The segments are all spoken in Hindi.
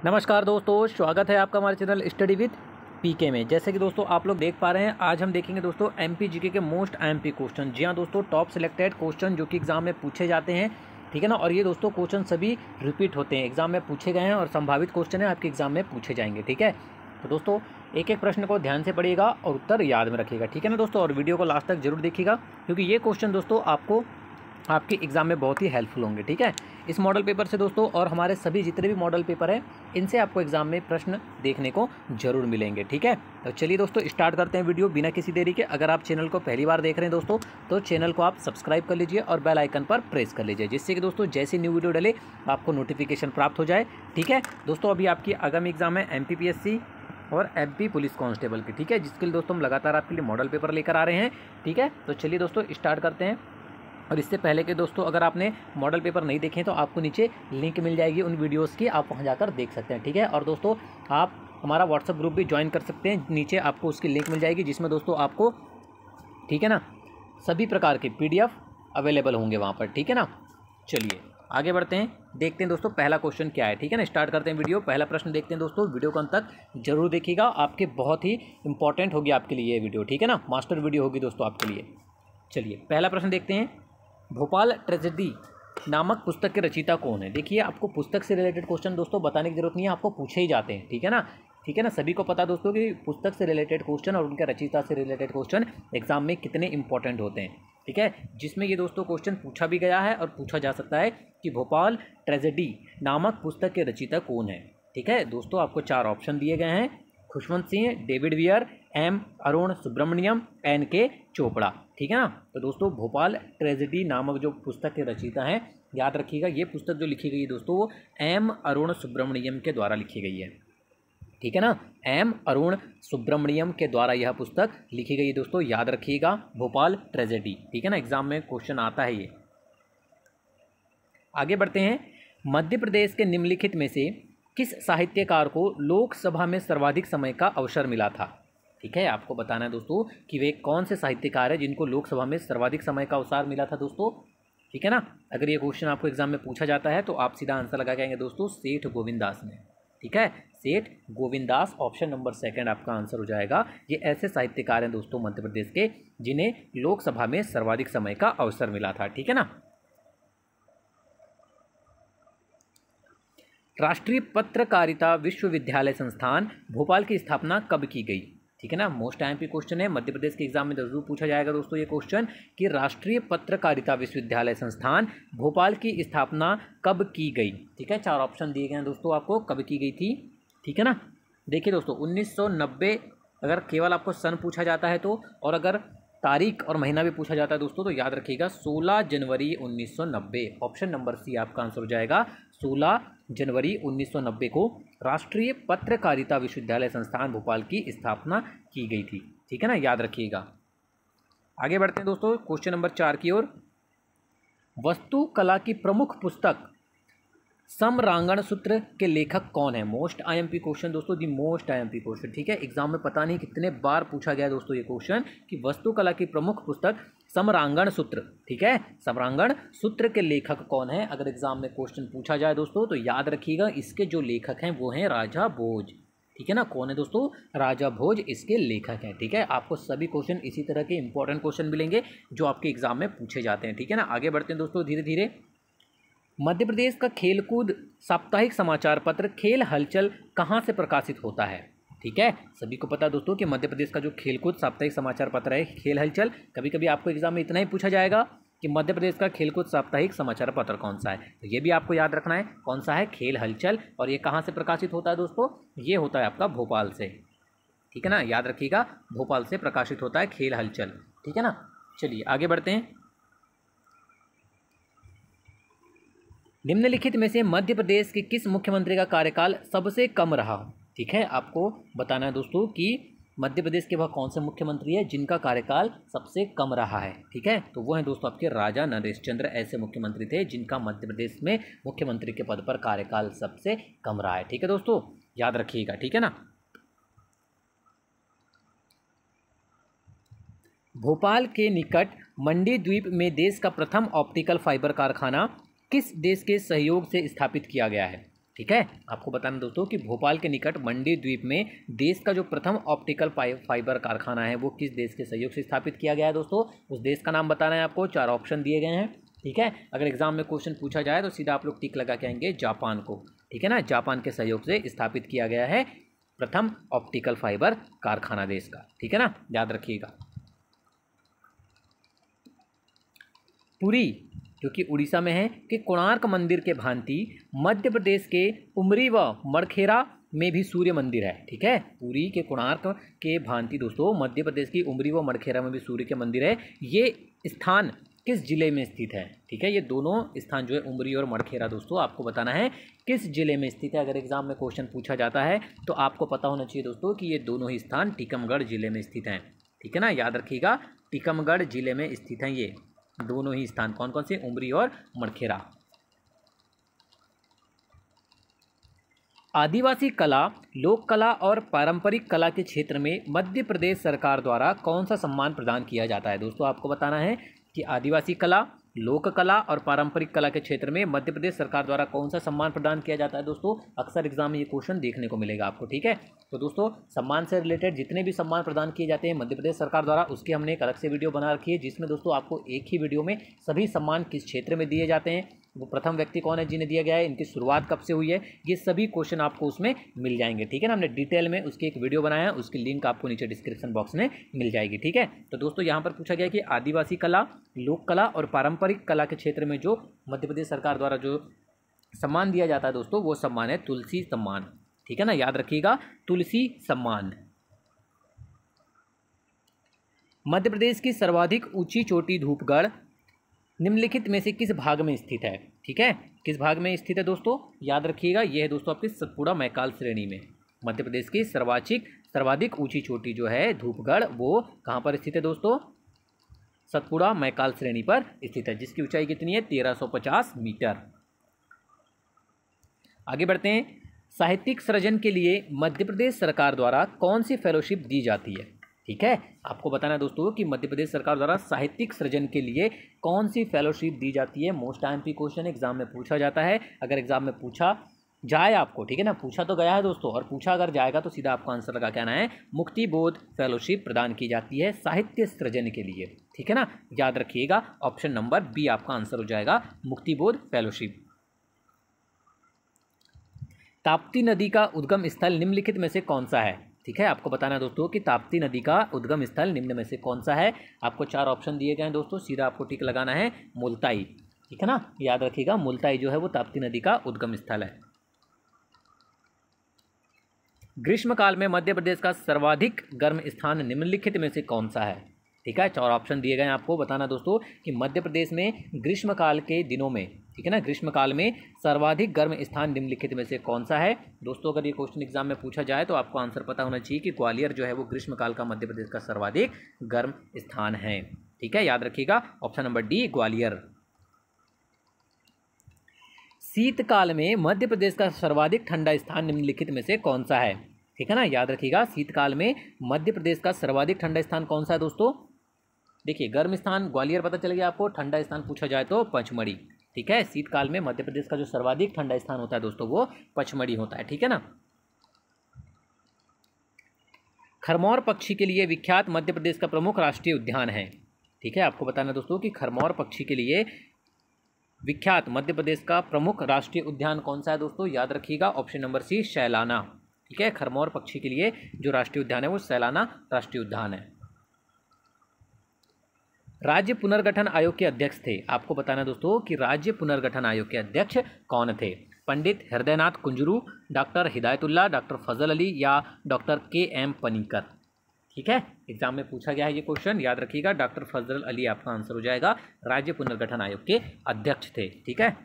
नमस्कार दोस्तों, स्वागत है आपका हमारे चैनल स्टडी विद पीके में। जैसे कि दोस्तों आप लोग देख पा रहे हैं, आज हम देखेंगे दोस्तों एमपी जीके के मोस्ट आईएमपी क्वेश्चन। जी हाँ दोस्तों, टॉप सिलेक्टेड क्वेश्चन जो कि एग्जाम में पूछे जाते हैं, ठीक है ना। और ये दोस्तों क्वेश्चन सभी रिपीट होते हैं, एग्जाम में पूछे गए हैं और संभावित क्वेश्चन है आपके एग्जाम में पूछे जाएंगे, ठीक है। तो दोस्तों एक एक प्रश्न को ध्यान से पढ़िएगा और उत्तर याद में रखिएगा, ठीक है ना दोस्तों। और वीडियो को लास्ट तक जरूर देखिएगा क्योंकि ये क्वेश्चन दोस्तों आपको आपके एग्ज़ाम में बहुत ही हेल्पफुल होंगे, ठीक है। इस मॉडल पेपर से दोस्तों और हमारे सभी जितने भी मॉडल पेपर हैं इनसे आपको एग्ज़ाम में प्रश्न देखने को जरूर मिलेंगे, ठीक है। तो चलिए दोस्तों स्टार्ट करते हैं वीडियो बिना किसी देरी के। अगर आप चैनल को पहली बार देख रहे हैं दोस्तों तो चैनल को आप सब्सक्राइब कर लीजिए और बेल आइकन पर प्रेस कर लीजिए, जिससे कि दोस्तों जैसी न्यू वीडियो डले आपको नोटिफिकेशन प्राप्त हो जाए, ठीक है। दोस्तों अभी आपकी आगामी एग्जाम है MPPSC और MP पुलिस कांस्टेबल की, ठीक है, जिसके लिए दोस्तों हम लगातार आपके लिए मॉडल पेपर लेकर आ रहे हैं, ठीक है। तो चलिए दोस्तों स्टार्ट करते हैं। और इससे पहले के दोस्तों अगर आपने मॉडल पेपर नहीं देखे तो आपको नीचे लिंक मिल जाएगी उन वीडियोस की, आप वहां जाकर देख सकते हैं, ठीक है। और दोस्तों आप हमारा व्हाट्सएप ग्रुप भी ज्वाइन कर सकते हैं, नीचे आपको उसकी लिंक मिल जाएगी जिसमें दोस्तों आपको, ठीक है ना, सभी प्रकार के PDF अवेलेबल होंगे वहाँ पर, ठीक है ना। चलिए आगे बढ़ते हैं, देखते हैं दोस्तों पहला क्वेश्चन क्या है, ठीक है ना। स्टार्ट करते हैं वीडियो, पहला प्रश्न देखते हैं दोस्तों। वीडियो को अंत तक जरूर देखिएगा, आपके बहुत ही इंपॉर्टेंट होगी आपके लिए ये वीडियो, ठीक है ना, मास्टर वीडियो होगी दोस्तों आपके लिए। चलिए पहला प्रश्न देखते हैं। भोपाल ट्रेजेडी नामक पुस्तक के रचयिता कौन है। देखिए आपको पुस्तक से रिलेटेड क्वेश्चन दोस्तों बताने की जरूरत नहीं है, आपको पूछे ही जाते हैं, ठीक है ना, ठीक है ना। सभी को पता दोस्तों कि पुस्तक से रिलेटेड क्वेश्चन और उनके रचयिता से रिलेटेड क्वेश्चन एग्जाम में कितने इंपॉर्टेंट होते हैं, ठीक है। जिसमें ये दोस्तों क्वेश्चन पूछा भी गया है और पूछा जा सकता है कि भोपाल ट्रेजेडी नामक पुस्तक के रचयिता कौन है, ठीक है। दोस्तों आपको 4 ऑप्शन दिए गए हैं, Khushwant Singh, David Weir, M Arun Subramaniam, NK Chopra, ठीक है ना। तो दोस्तों भोपाल ट्रेजेडी नामक जो पुस्तक के रचयिता हैं, याद रखिएगा ये पुस्तक जो लिखी गई है दोस्तों वो M अरुण सुब्रमण्यम के द्वारा लिखी गई है, ठीक है ना। M अरुण सुब्रमण्यम के द्वारा यह पुस्तक लिखी गई है दोस्तों, याद रखिएगा भोपाल ट्रेजेडी, ठीक है ना, एग्जाम में क्वेश्चन आता है ये। आगे बढ़ते हैं। मध्य प्रदेश के निम्नलिखित में से किस साहित्यकार को लोकसभा में सर्वाधिक समय का अवसर मिला था, ठीक है। आपको बताना है दोस्तों कि वे कौन से साहित्यकार हैं जिनको लोकसभा में सर्वाधिक समय का अवसर मिला था दोस्तों, ठीक है ना। अगर ये क्वेश्चन आपको एग्जाम में पूछा जाता है तो आप सीधा आंसर लगा के दोस्तों सेठ गोविंददास ने, ठीक है, सेठ गोविंददास, ऑप्शन नंबर 2 आपका आंसर हो जाएगा। ये ऐसे साहित्यकार हैं दोस्तों मध्य प्रदेश के जिन्हें लोकसभा में सर्वाधिक समय का अवसर मिला था, ठीक है ना। राष्ट्रीय पत्रकारिता विश्वविद्यालय संस्थान भोपाल की स्थापना कब की गई, ठीक है ना। मोस्ट आईएमपी क्वेश्चन है, मध्य प्रदेश के एग्जाम में जरूर पूछा जाएगा दोस्तों ये क्वेश्चन कि राष्ट्रीय पत्रकारिता विश्वविद्यालय संस्थान भोपाल की स्थापना कब की गई, ठीक है। 4 ऑप्शन दिए गए हैं दोस्तों आपको कब की गई थी, ठीक है ना। देखिए दोस्तों 1990 अगर केवल आपको सन पूछा जाता है तो, और अगर तारीख और महीना भी पूछा जाता है दोस्तों तो याद रखिएगा 16 जनवरी 1990, ऑप्शन नंबर C आपका आंसर हो जाएगा। 16 जनवरी 1990 को राष्ट्रीय पत्रकारिता विश्वविद्यालय संस्थान भोपाल की स्थापना की गई थी, ठीक है ना, याद रखिएगा। आगे बढ़ते हैं दोस्तों क्वेश्चन नंबर 4 की ओर। वस्तुकला की प्रमुख पुस्तक समरांगण सूत्र के लेखक कौन है। मोस्ट आईएमपी क्वेश्चन दोस्तों, दी मोस्ट आईएमपी क्वेश्चन, ठीक है। एग्जाम में पता नहीं कितने बार पूछा गया दोस्तों ये क्वेश्चन कि वस्तुकला की प्रमुख पुस्तक समरांगण सूत्र, ठीक है, समरांगण सूत्र के लेखक कौन है। अगर एग्जाम में क्वेश्चन पूछा जाए दोस्तों तो याद रखिएगा इसके जो लेखक हैं वो हैं राजा भोज, ठीक है ना। कौन है दोस्तों, राजा भोज इसके लेखक हैं, ठीक है। आपको सभी क्वेश्चन इसी तरह के इंपॉर्टेंट क्वेश्चन मिलेंगे जो आपके एग्जाम में पूछे जाते हैं, ठीक है ना। आगे बढ़ते हैं दोस्तों धीरे धीरे। मध्य प्रदेश का खेलकूद साप्ताहिक समाचार पत्र खेल हलचल कहाँ से प्रकाशित होता है, ठीक है। सभी को पता दोस्तों कि मध्य प्रदेश का जो खेलकूद साप्ताहिक समाचार पत्र है खेल हलचल, कभी कभी आपको एग्जाम में इतना ही पूछा जाएगा कि मध्य प्रदेश का खेलकूद साप्ताहिक समाचार पत्र कौन सा है, तो ये भी आपको याद रखना है कौन सा है, खेल हलचल। और ये कहाँ से प्रकाशित होता है दोस्तों, ये होता है आपका भोपाल से, ठीक है ना, याद रखिएगा भोपाल से प्रकाशित होता है खेल हलचल, ठीक है ना। चलिए आगे बढ़ते हैं। निम्नलिखित में से मध्य प्रदेश के किस मुख्यमंत्री का कार्यकाल सबसे कम रहा, ठीक है। आपको बताना है दोस्तों कि मध्य प्रदेश के वह कौन से मुख्यमंत्री है जिनका कार्यकाल सबसे कम रहा है, ठीक है। तो वो हैं दोस्तों आपके राजा नरेश चंद्र, ऐसे मुख्यमंत्री थे जिनका मध्य प्रदेश में मुख्यमंत्री के पद पर कार्यकाल सबसे कम रहा है, ठीक है दोस्तों, याद रखिएगा, ठीक है ना। भोपाल के निकट मंडी द्वीप में देश का प्रथम ऑप्टिकल फाइबर कारखाना किस देश के सहयोग से स्थापित किया गया है, ठीक है। आपको बताना दोस्तों कि भोपाल के निकट मंडी द्वीप में देश का जो प्रथम ऑप्टिकल फाइबर कारखाना है वो किस देश के सहयोग से स्थापित किया गया है दोस्तों, उस देश का नाम बताना है आपको। 4 ऑप्शन दिए गए हैं, ठीक है। अगर एग्जाम में क्वेश्चन पूछा जाए तो सीधा आप लोग टिक लगा के आएंगे जापान को, ठीक है ना। जापान के सहयोग से स्थापित किया गया है प्रथम ऑप्टिकल फाइबर कारखाना देश का, ठीक है ना, याद रखिएगा। पुरी जो कि उड़ीसा में है कि कोणार्क मंदिर के भांति मध्य प्रदेश के उमरी व मड़खेरा में भी सूर्य मंदिर है, ठीक है। पुरी के कोणार्क के भांति दोस्तों मध्य प्रदेश की उमरी व मड़खेरा में भी सूर्य के मंदिर है। ये स्थान किस जिले में स्थित है, ठीक है। ये दोनों स्थान जो है उमरी और मड़खेरा दोस्तों आपको बताना है किस जिले में स्थित है। अगर एग्जाम में क्वेश्चन पूछा जाता है तो आपको पता होना चाहिए दोस्तों कि ये दोनों ही स्थान टीकमगढ़ जिले में स्थित हैं, ठीक है ना, याद रखिएगा। टीकमगढ़ जिले में स्थित हैं ये दोनों ही स्थान, कौन कौन से, उमरी और मड़खेरा। आदिवासी कला, लोक कला और पारंपरिक कला के क्षेत्र में मध्य प्रदेश सरकार द्वारा कौन सा सम्मान प्रदान किया जाता है दोस्तों, आपको बताना है कि आदिवासी कला, लोक कला और पारंपरिक कला के क्षेत्र में मध्य प्रदेश सरकार द्वारा कौन सा सम्मान प्रदान किया जाता है दोस्तों। अक्सर एग्जाम में ये क्वेश्चन देखने को मिलेगा आपको, ठीक है। तो दोस्तों सम्मान से रिलेटेड जितने भी सम्मान प्रदान किए जाते हैं मध्य प्रदेश सरकार द्वारा, उसकी हमने एक अलग से वीडियो बना रखी है जिसमें दोस्तों आपको एक ही वीडियो में सभी सम्मान किस क्षेत्र में दिए जाते हैं, वो प्रथम व्यक्ति कौन है जिन्हें दिया गया है, इनकी शुरुआत कब से हुई है, ये सभी क्वेश्चन आपको उसमें मिल जाएंगे, ठीक है ना। हमने डिटेल में उसकी एक वीडियो बनाया है, उसकी लिंक आपको नीचे डिस्क्रिप्शन बॉक्स में मिल जाएगी, ठीक है। तो दोस्तों यहाँ पर पूछा गया कि आदिवासी कला, लोक कला और पारंपरिक कला के क्षेत्र में जो मध्य प्रदेश सरकार द्वारा जो सम्मान दिया जाता है दोस्तों वो सम्मान है तुलसी सम्मान, ठीक है ना, याद रखिएगा, तुलसी सम्मान। मध्य प्रदेश की सर्वाधिक ऊंची चोटी धूपगढ़ निम्नलिखित में से किस भाग में स्थित है, ठीक है, किस भाग में स्थित है दोस्तों, याद रखिएगा। यह है दोस्तों आपकी सतपुड़ा मैकाल श्रेणी में। मध्य प्रदेश की सर्वाधिक ऊंची चोटी जो है धूपगढ़ वो कहाँ पर स्थित है दोस्तों, सतपुड़ा मैकाल श्रेणी पर स्थित है, जिसकी ऊंचाई कितनी है 1350 मीटर। आगे बढ़ते हैं। साहित्यिक सृजन के लिए मध्य प्रदेश सरकार द्वारा कौन सी फेलोशिप दी जाती है, ठीक है। आपको बताना है दोस्तों कि मध्य प्रदेश सरकार द्वारा साहित्यिक सृजन के लिए कौन सी फेलोशिप दी जाती है। मोस्ट एमपी क्वेश्चन एग्जाम में पूछा जाता है। अगर एग्जाम में पूछा जाए आपको, ठीक है ना, पूछा तो गया है दोस्तों, और पूछा अगर जाएगा तो सीधा आपको आंसर लगा के आना है। मुक्ति बोध फेलोशिप प्रदान की जाती है साहित्य सृजन के लिए, ठीक है ना, याद रखिएगा। ऑप्शन नंबर बी आपका आंसर हो जाएगा, मुक्ति बोध फेलोशिप। ताप्ती नदी का उद्गम स्थल निम्नलिखित में से कौन सा है, ठीक है। आपको बताना है दोस्तों कि ताप्ती नदी का उद्गम स्थल निम्न में से कौन सा है। आपको 4 ऑप्शन दिए गए हैं दोस्तों, सीधा आपको टिक लगाना है मुल्ताई, ठीक है ना, याद रखिएगा। मुल्ताई जो है वो ताप्ती नदी का उद्गम स्थल है। ग्रीष्मकाल में मध्य प्रदेश का सर्वाधिक गर्म स्थान निम्नलिखित में से कौन सा है, ठीक है। 4 ऑप्शन दिए गए हैं आपको बताना दोस्तों कि मध्य प्रदेश में ग्रीष्मकाल के दिनों में, ठीक है ना, ग्रीष्मकाल में सर्वाधिक गर्म स्थान निम्नलिखित में से कौन सा है दोस्तों। अगर ये क्वेश्चन एग्जाम में पूछा जाए तो आपको आंसर पता होना चाहिए कि ग्वालियर जो है वो ग्रीष्मकाल का मध्य प्रदेश का सर्वाधिक गर्म स्थान है, ठीक है, याद रखिएगा। Option number D Gwalior. शीतकाल में मध्य प्रदेश का सर्वाधिक ठंडा स्थान निम्नलिखित में से कौन सा है, ठीक है ना, याद रखिएगा। शीतकाल में मध्य प्रदेश का सर्वाधिक ठंडा स्थान कौन सा है दोस्तों। देखिए गर्म स्थान ग्वालियर पता चल गया आपको, ठंडा स्थान पूछा जाए तो पचमढ़ी, ठीक है। शीतकाल में मध्य प्रदेश का जो सर्वाधिक ठंडा स्थान होता है दोस्तों वो पचमढ़ी होता है, ठीक है ना। खरमौर पक्षी के लिए विख्यात मध्य प्रदेश का प्रमुख राष्ट्रीय उद्यान है, ठीक है। आपको बताना दोस्तों कि खरमौर पक्षी के लिए विख्यात मध्य प्रदेश का प्रमुख राष्ट्रीय उद्यान कौन सा है दोस्तों, याद रखिएगा। ऑप्शन नंबर सी सैलाना, ठीक है। खरमौर पक्षी के लिए जो राष्ट्रीय उद्यान है वो सैलाना राष्ट्रीय उद्यान है। राज्य पुनर्गठन आयोग के अध्यक्ष थे, आपको बताना दोस्तों कि राज्य पुनर्गठन आयोग के अध्यक्ष कौन थे। पंडित हृदयनाथ कुंजरू, डॉक्टर हिदायतुल्लाह, डॉक्टर फजल अली या डॉक्टर के.एम. पनीकर, ठीक है। एग्जाम में पूछा गया है ये क्वेश्चन, याद रखिएगा। डॉक्टर फजल अली आपका आंसर हो जाएगा, राज्य पुनर्गठन आयोग के अध्यक्ष थे, ठीक है।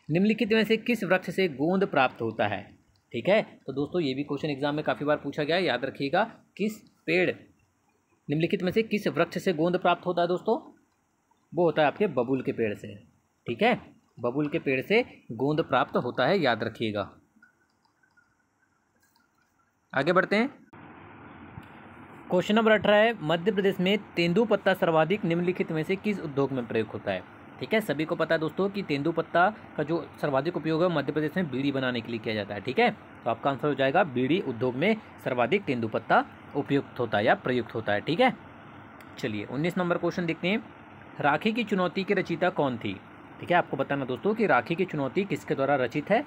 निम्नलिखित में से किस वृक्ष से गोंद प्राप्त होता है, ठीक है। तो दोस्तों ये भी क्वेश्चन एग्जाम में काफ़ी बार पूछा गया है, याद रखिएगा। किस पेड़, निम्नलिखित में से किस वृक्ष से गोंद प्राप्त होता है दोस्तों, वो होता है आपके बबूल के पेड़ से, ठीक है। बबूल के पेड़ से गोंद प्राप्त होता है, याद रखिएगा। आगे बढ़ते हैं। क्वेश्चन नंबर 18 है, मध्य प्रदेश में तेंदुपत्ता सर्वाधिक निम्नलिखित में से किस उद्योग में प्रयोग होता है, ठीक है, सभी को पता है दोस्तों कि तेंदुपत्ता का जो सर्वाधिक उपयोग है मध्य प्रदेश में बीड़ी बनाने के लिए किया जाता है। ठीक है, तो आपका आंसर हो जाएगा बीड़ी उद्योग में सर्वाधिक तेंदुपत्ता उपयुक्त होता है या प्रयुक्त होता है। ठीक है, चलिए 19 नंबर क्वेश्चन देखते हैं। राखी की चुनौती की रचयिता कौन थी? ठीक है, आपको बताना दोस्तों कि राखी की चुनौती किसके द्वारा रचित है।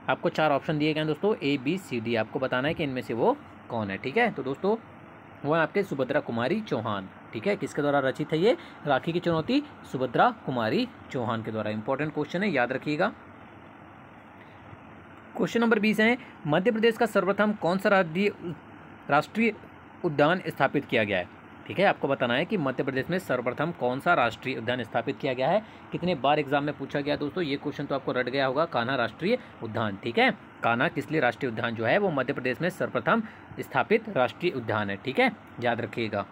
आपको 4 ऑप्शन दिए गए हैं दोस्तों, A B C D। आपको बताना है कि इनमें से वो कौन है। ठीक है, तो दोस्तों वो है आपके सुभद्रा कुमारी चौहान। ठीक है, किसके द्वारा रचित है ये राखी की चुनौती? सुभद्रा कुमारी चौहान के द्वारा। इंपॉर्टेंट क्वेश्चन है, याद रखिएगा। क्वेश्चन नंबर 20 है, मध्य प्रदेश का सर्वप्रथम कौन सा राष्ट्रीय उद्यान स्थापित किया गया है? ठीक है, आपको बताना है कि मध्य प्रदेश में सर्वप्रथम कौन सा राष्ट्रीय उद्यान स्थापित किया गया है। कितने बार एग्जाम में पूछा गया दोस्तों, ये क्वेश्चन तो आपको रट गया होगा। कान्हा राष्ट्रीय उद्यान। ठीक है, कान्हा किसली राष्ट्रीय उद्यान जो है वो मध्य प्रदेश में सर्वप्रथम स्थापित राष्ट्रीय उद्यान है। ठीक है, याद रखिएगा।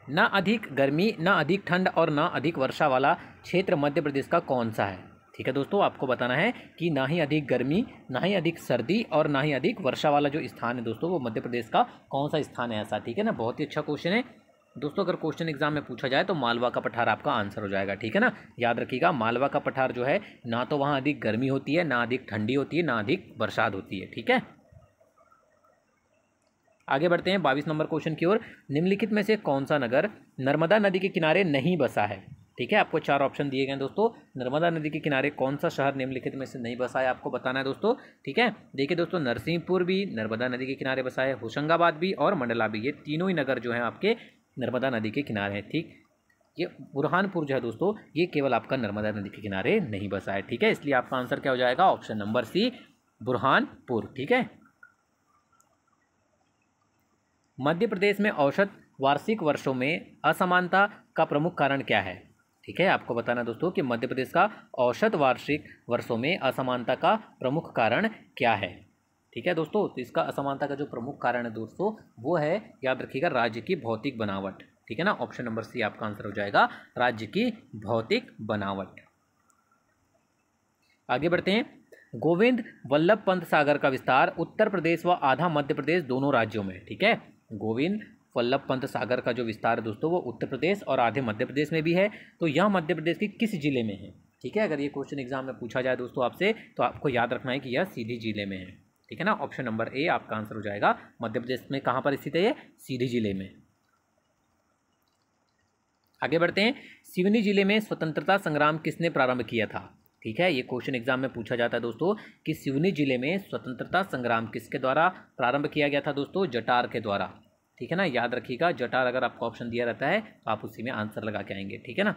ना अधिक गर्मी, ना अधिक ठंड और ना अधिक वर्षा वाला क्षेत्र मध्य प्रदेश का कौन सा है? ठीक है दोस्तों, आपको बताना है कि ना ही अधिक गर्मी, ना ही अधिक सर्दी और ना ही अधिक वर्षा वाला जो स्थान है दोस्तों वो मध्य प्रदेश का कौन सा स्थान है ऐसा। ठीक है ना, बहुत ही अच्छा क्वेश्चन है दोस्तों। अगर क्वेश्चन एग्जाम में पूछा जाए तो मालवा का पठार आपका आंसर हो जाएगा। ठीक है ना, याद रखिएगा। मालवा का पठार जो है ना तो वहाँ अधिक गर्मी होती है, ना अधिक ठंडी होती है, ना अधिक बरसात होती है। ठीक है, आगे बढ़ते हैं 22 नंबर क्वेश्चन की ओर। निम्नलिखित में से कौन सा नगर नर्मदा नदी के किनारे नहीं बसा है? ठीक है, आपको 4 ऑप्शन दिए गए हैं दोस्तों। नर्मदा नदी के किनारे कौन सा शहर निम्नलिखित में से नहीं बसा है, आपको बताना है दोस्तों। ठीक है, देखिए दोस्तों, नरसिंहपुर भी नर्मदा नदी के किनारे बसा है, होशंगाबाद भी और मंडला भी, ये तीनों ही नगर जो हैं आपके नर्मदा नदी के किनारे हैं। ठीक, ये बुरहानपुर जो है दोस्तों ये केवल आपका नर्मदा नदी के किनारे नहीं बसा है। ठीक है, इसलिए आपका आंसर क्या हो जाएगा? Option number C, Burhanpur. ठीक है, मध्य प्रदेश में औसत वार्षिक वर्षों में असमानता का प्रमुख कारण क्या है? ठीक है, आपको बताना दोस्तों कि मध्य प्रदेश का औसत वार्षिक वर्षों में असमानता का प्रमुख कारण क्या है। ठीक है दोस्तों, तो इसका असमानता का जो प्रमुख कारण है दोस्तों वो है, याद रखिएगा, राज्य की भौतिक बनावट। ठीक है ना, ऑप्शन नंबर सी आपका आंसर हो जाएगा, राज्य की भौतिक बनावट। आगे बढ़ते हैं। गोविंद वल्लभ पंत सागर का विस्तार उत्तर प्रदेश व आधा मध्य प्रदेश दोनों राज्यों में। ठीक है, गोविंद वल्लभ पंत सागर का जो विस्तार है दोस्तों वो उत्तर प्रदेश और आधे मध्य प्रदेश में भी है। तो यह मध्य प्रदेश के किस जिले में है? ठीक है, अगर ये क्वेश्चन एग्जाम में पूछा जाए दोस्तों आपसे तो आपको याद रखना है कि यह सीधी जिले में है। ठीक है ना, ऑप्शन नंबर ए आपका आंसर हो जाएगा। मध्य प्रदेश में कहाँ पर स्थित है ये? सीधी जिले में। आगे बढ़ते हैं। सिवनी जिले में स्वतंत्रता संग्राम किसने प्रारंभ किया था? ठीक है, ये क्वेश्चन एग्जाम में पूछा जाता है दोस्तों कि सिवनी जिले में स्वतंत्रता संग्राम किसके द्वारा प्रारंभ किया गया था दोस्तों? जटार के द्वारा। ठीक है ना, याद रखिएगा, जटार अगर आपको ऑप्शन दिया रहता है तो आप उसी में आंसर लगा के आएंगे। ठीक है ना,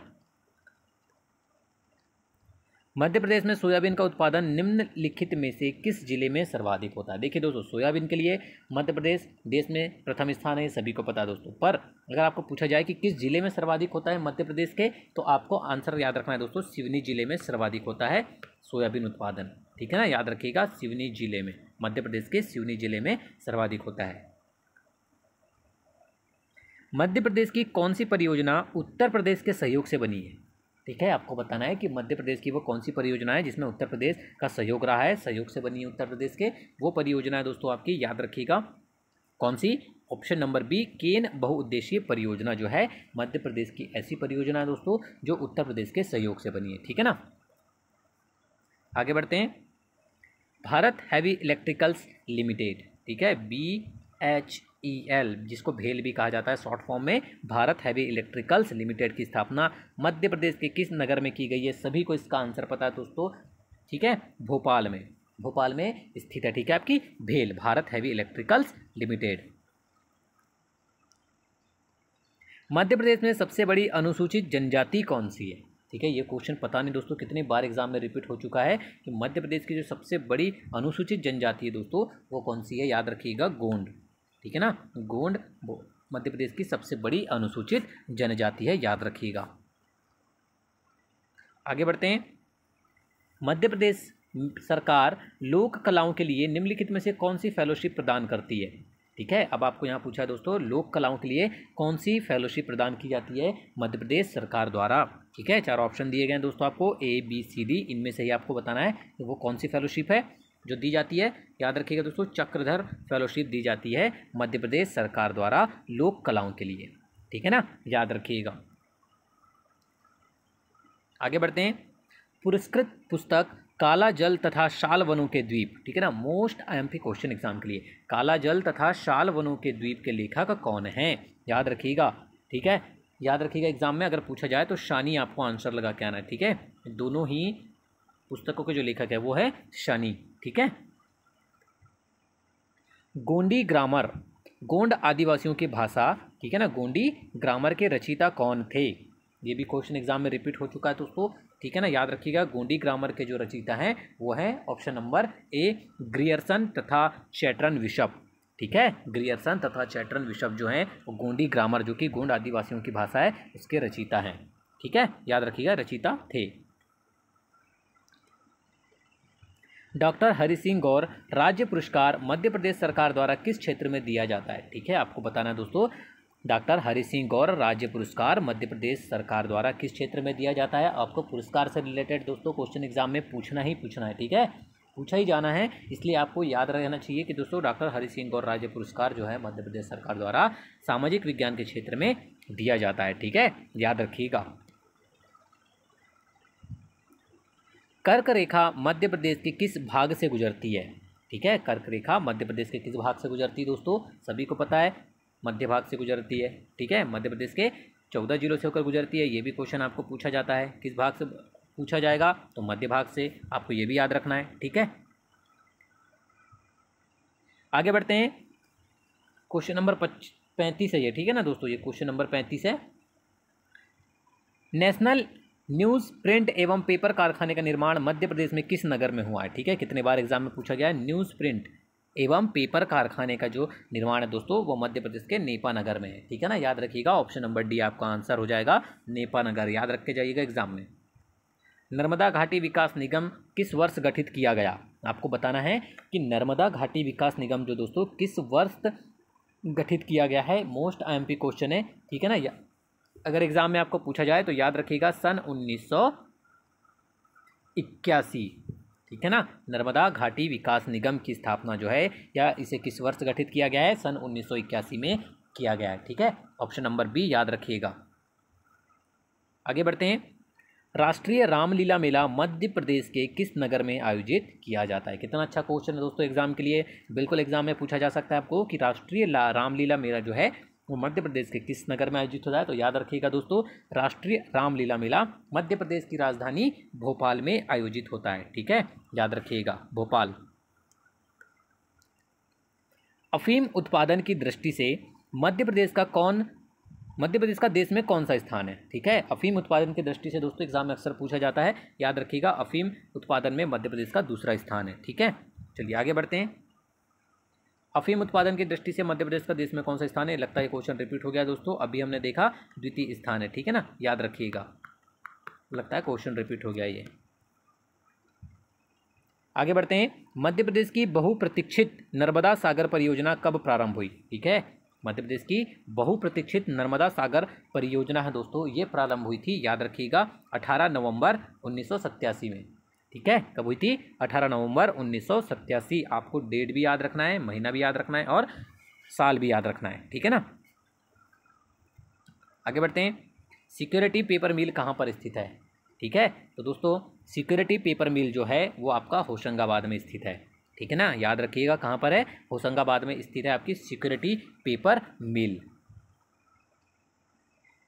मध्य प्रदेश में सोयाबीन का उत्पादन निम्नलिखित में से किस जिले में सर्वाधिक होता है? देखिए दोस्तों, सोयाबीन के लिए मध्य प्रदेश देश में प्रथम स्थान है, सभी को पता है दोस्तों। पर अगर आपको पूछा जाए कि किस जिले में सर्वाधिक होता है मध्य प्रदेश के, तो आपको आंसर याद रखना है दोस्तों, सिवनी जिले में सर्वाधिक होता है सोयाबीन उत्पादन। ठीक है ना, याद रखिएगा, सिवनी जिले में, मध्य प्रदेश के सिवनी जिले में सर्वाधिक होता है। मध्य प्रदेश की कौन सी परियोजना उत्तर प्रदेश के सहयोग से बनी है? ठीक है, आपको बताना है कि मध्य प्रदेश की वो कौन सी परियोजना है जिसमें उत्तर प्रदेश का सहयोग रहा है, सहयोग से बनी है उत्तर प्रदेश के। वो परियोजना है दोस्तों आपकी, याद रखिएगा, कौन सी? ऑप्शन नंबर बी, केन बहुउद्देशीय परियोजना जो है मध्य प्रदेश की ऐसी परियोजना है दोस्तों जो उत्तर प्रदेश के सहयोग से बनी है। ठीक है ना, आगे बढ़ते हैं। भारत हैवी इलेक्ट्रिकल्स लिमिटेड, ठीक है, BHEL, जिसको भेल भी कहा जाता है शॉर्ट फॉर्म में, भारत हैवी इलेक्ट्रिकल्स लिमिटेड की स्थापना मध्य प्रदेश के किस नगर में की गई है? सभी को इसका आंसर पता है दोस्तों। ठीक है, भोपाल में, भोपाल में स्थित है। ठीक है, आपकी भेल, Bharat heavy electricals limited. Madhya Pradesh में सबसे बड़ी अनुसूचित जनजाति कौन सी है? ठीक है, ये क्वेश्चन पता नहीं दोस्तों कितनी बार एग्जाम में रिपीट हो चुका है कि मध्य प्रदेश की जो सबसे बड़ी अनुसूचित जनजाति है दोस्तों वो कौन सी है? याद रखिएगा, गोंड। ठीक है ना, गोंड मध्य प्रदेश की सबसे बड़ी अनुसूचित जनजाति है, याद रखिएगा। आगे बढ़ते हैं। मध्य प्रदेश सरकार लोक कलाओं के लिए निम्नलिखित में से कौन सी फेलोशिप प्रदान करती है? ठीक है, अब आपको यहाँ पूछा है दोस्तों, लोक कलाओं के लिए कौन सी फेलोशिप प्रदान की जाती है मध्य प्रदेश सरकार द्वारा? ठीक है, 4 ऑप्शन दिए गए हैं दोस्तों आपको, ABCD, इनमें से ही आपको बताना है कि वो कौन सी फेलोशिप है जो दी जाती है। याद रखिएगा दोस्तों, चक्रधर फेलोशिप दी जाती है मध्य प्रदेश सरकार द्वारा लोक कलाओं के लिए। ठीक है ना, याद रखिएगा। आगे बढ़ते हैं। पुरस्कृत पुस्तक काला जल तथा शाल वनों के द्वीप, ठीक है ना, मोस्ट आईएमपी क्वेश्चन एग्जाम के लिए। काला जल तथा शाल वनों के द्वीप के लेखक कौन है, याद रखिएगा, ठीक है, याद रखिएगा। एग्जाम में अगर पूछा जाए तो शानी आपको आंसर लगा के आना है, ठीक है। दोनों ही पुस्तकों के जो लेखक है वो है शानी, ठीक है। गोंडी ग्रामर, गोंड आदिवासियों की भाषा, ठीक है ना, गोंडी ग्रामर के रचयिता कौन थे, ये भी क्वेश्चन एग्जाम में रिपीट हो चुका है दोस्तों, ठीक है ना, याद रखिएगा। गोंडी ग्रामर के जो रचयिता हैं वो है ऑप्शन नंबर ए ग्रियर्सन तथा चैटरन बिशप, ठीक है। ग्रियर्सन तथा चैटरन बिशप जो हैं वो गोंडी ग्रामर, जो कि गोंड आदिवासियों की भाषा है, उसके रचयिता हैं, ठीक है, याद रखिएगा, रचयिता थे। डॉक्टर हरि सिंह गौर राज्य पुरस्कार मध्य प्रदेश सरकार द्वारा किस क्षेत्र में दिया जाता है, ठीक है, आपको बताना है दोस्तों। डॉक्टर हरि सिंह गौर राज्य पुरस्कार मध्य प्रदेश सरकार द्वारा किस क्षेत्र में दिया जाता है। आपको पुरस्कार से रिलेटेड दोस्तों क्वेश्चन एग्जाम में पूछना ही पूछना है, ठीक है, पूछा ही जाना है, इसलिए आपको याद रहना चाहिए कि दोस्तों डॉक्टर हरि सिंह गौर राज्य पुरस्कार जो है मध्य प्रदेश सरकार द्वारा सामाजिक विज्ञान के क्षेत्र में दिया जाता है, ठीक है, याद रखिएगा। कर्क रेखा मध्य प्रदेश के किस भाग से गुजरती है, ठीक है, कर्क रेखा मध्य प्रदेश के किस भाग से गुजरती है दोस्तों, सभी को पता है मध्य भाग से गुजरती है, ठीक है, मध्य प्रदेश के 14 जिलों से होकर गुजरती है। ये भी क्वेश्चन आपको पूछा जाता है, किस भाग से पूछा जाएगा तो मध्य भाग से, आपको ये भी याद रखना है, ठीक है। आगे बढ़ते हैं, क्वेश्चन नंबर 35 है ये, ठीक है ना दोस्तों, ये क्वेश्चन नंबर 35 है। नेशनल न्यूज़ प्रिंट एवं पेपर कारखाने का निर्माण मध्य प्रदेश में किस नगर में हुआ है, ठीक है, कितने बार एग्जाम में पूछा गया है। न्यूज़ प्रिंट एवं पेपर कारखाने का जो निर्माण है दोस्तों वो मध्य प्रदेश के नेपा नगर में है, ठीक है ना, याद रखिएगा। ऑप्शन नंबर डी आपका आंसर हो जाएगा, नेपा नगर, याद रख के जाइएगा एग्जाम में। नर्मदा घाटी विकास निगम किस वर्ष गठित किया गया, आपको बताना है कि नर्मदा घाटी विकास निगम जो दोस्तों किस वर्ष गठित किया गया है, मोस्ट आईएमपी क्वेश्चन है, ठीक है ना। अगर एग्जाम में आपको पूछा जाए तो याद रखिएगा सन 1981, ठीक है ना। नर्मदा घाटी विकास निगम की स्थापना जो है या इसे किस वर्ष गठित किया गया है, सन 1981 में किया गया है, ठीक है, ऑप्शन नंबर बी याद रखिएगा। आगे बढ़ते हैं। राष्ट्रीय रामलीला मेला मध्य प्रदेश के किस नगर में आयोजित किया जाता है, कितना अच्छा क्वेश्चन है दोस्तों एग्जाम के लिए, बिल्कुल एग्जाम में पूछा जा सकता है आपको कि राष्ट्रीय रामलीला मेला जो है वो मध्य प्रदेश के किस नगर में आयोजित होता है। तो याद रखिएगा दोस्तों राष्ट्रीय रामलीला मेला मध्य प्रदेश की राजधानी भोपाल में आयोजित होता है, ठीक है, याद रखिएगा भोपाल। अफीम उत्पादन की दृष्टि से मध्य प्रदेश का देश में कौन सा स्थान है, ठीक है। अफीम उत्पादन की दृष्टि से दोस्तों एग्जाम में अक्सर पूछा जाता है, याद रखिएगा अफीम उत्पादन में मध्य प्रदेश का दूसरा स्थान है, ठीक है। चलिए आगे बढ़ते हैं। अफीम उत्पादन की दृष्टि से मध्य प्रदेश का देश में कौन सा स्थान है, लगता है क्वेश्चन रिपीट हो गया दोस्तों, अभी हमने देखा द्वितीय स्थान है, ठीक है ना, याद रखिएगा, लगता है क्वेश्चन रिपीट हो गया ये। आगे बढ़ते हैं। मध्य प्रदेश की बहुप्रतीक्षित नर्मदा सागर परियोजना कब प्रारंभ हुई, ठीक है। मध्य प्रदेश की बहुप्रतीक्षित नर्मदा सागर परियोजना है दोस्तों, ये प्रारंभ हुई थी, याद रखिएगा 18 नवंबर 1987 में, ठीक है। कब हुई थी, 18 नवंबर 1987। आपको डेट भी याद रखना है, महीना भी याद रखना है और साल भी याद रखना है, ठीक है ना। आगे बढ़ते हैं। सिक्योरिटी पेपर मिल कहाँ पर स्थित है, ठीक है। तो दोस्तों सिक्योरिटी पेपर मिल जो है वो आपका होशंगाबाद में स्थित है, ठीक है ना, याद रखिएगा कहाँ पर है, होशंगाबाद में स्थित है आपकी सिक्योरिटी पेपर मिल।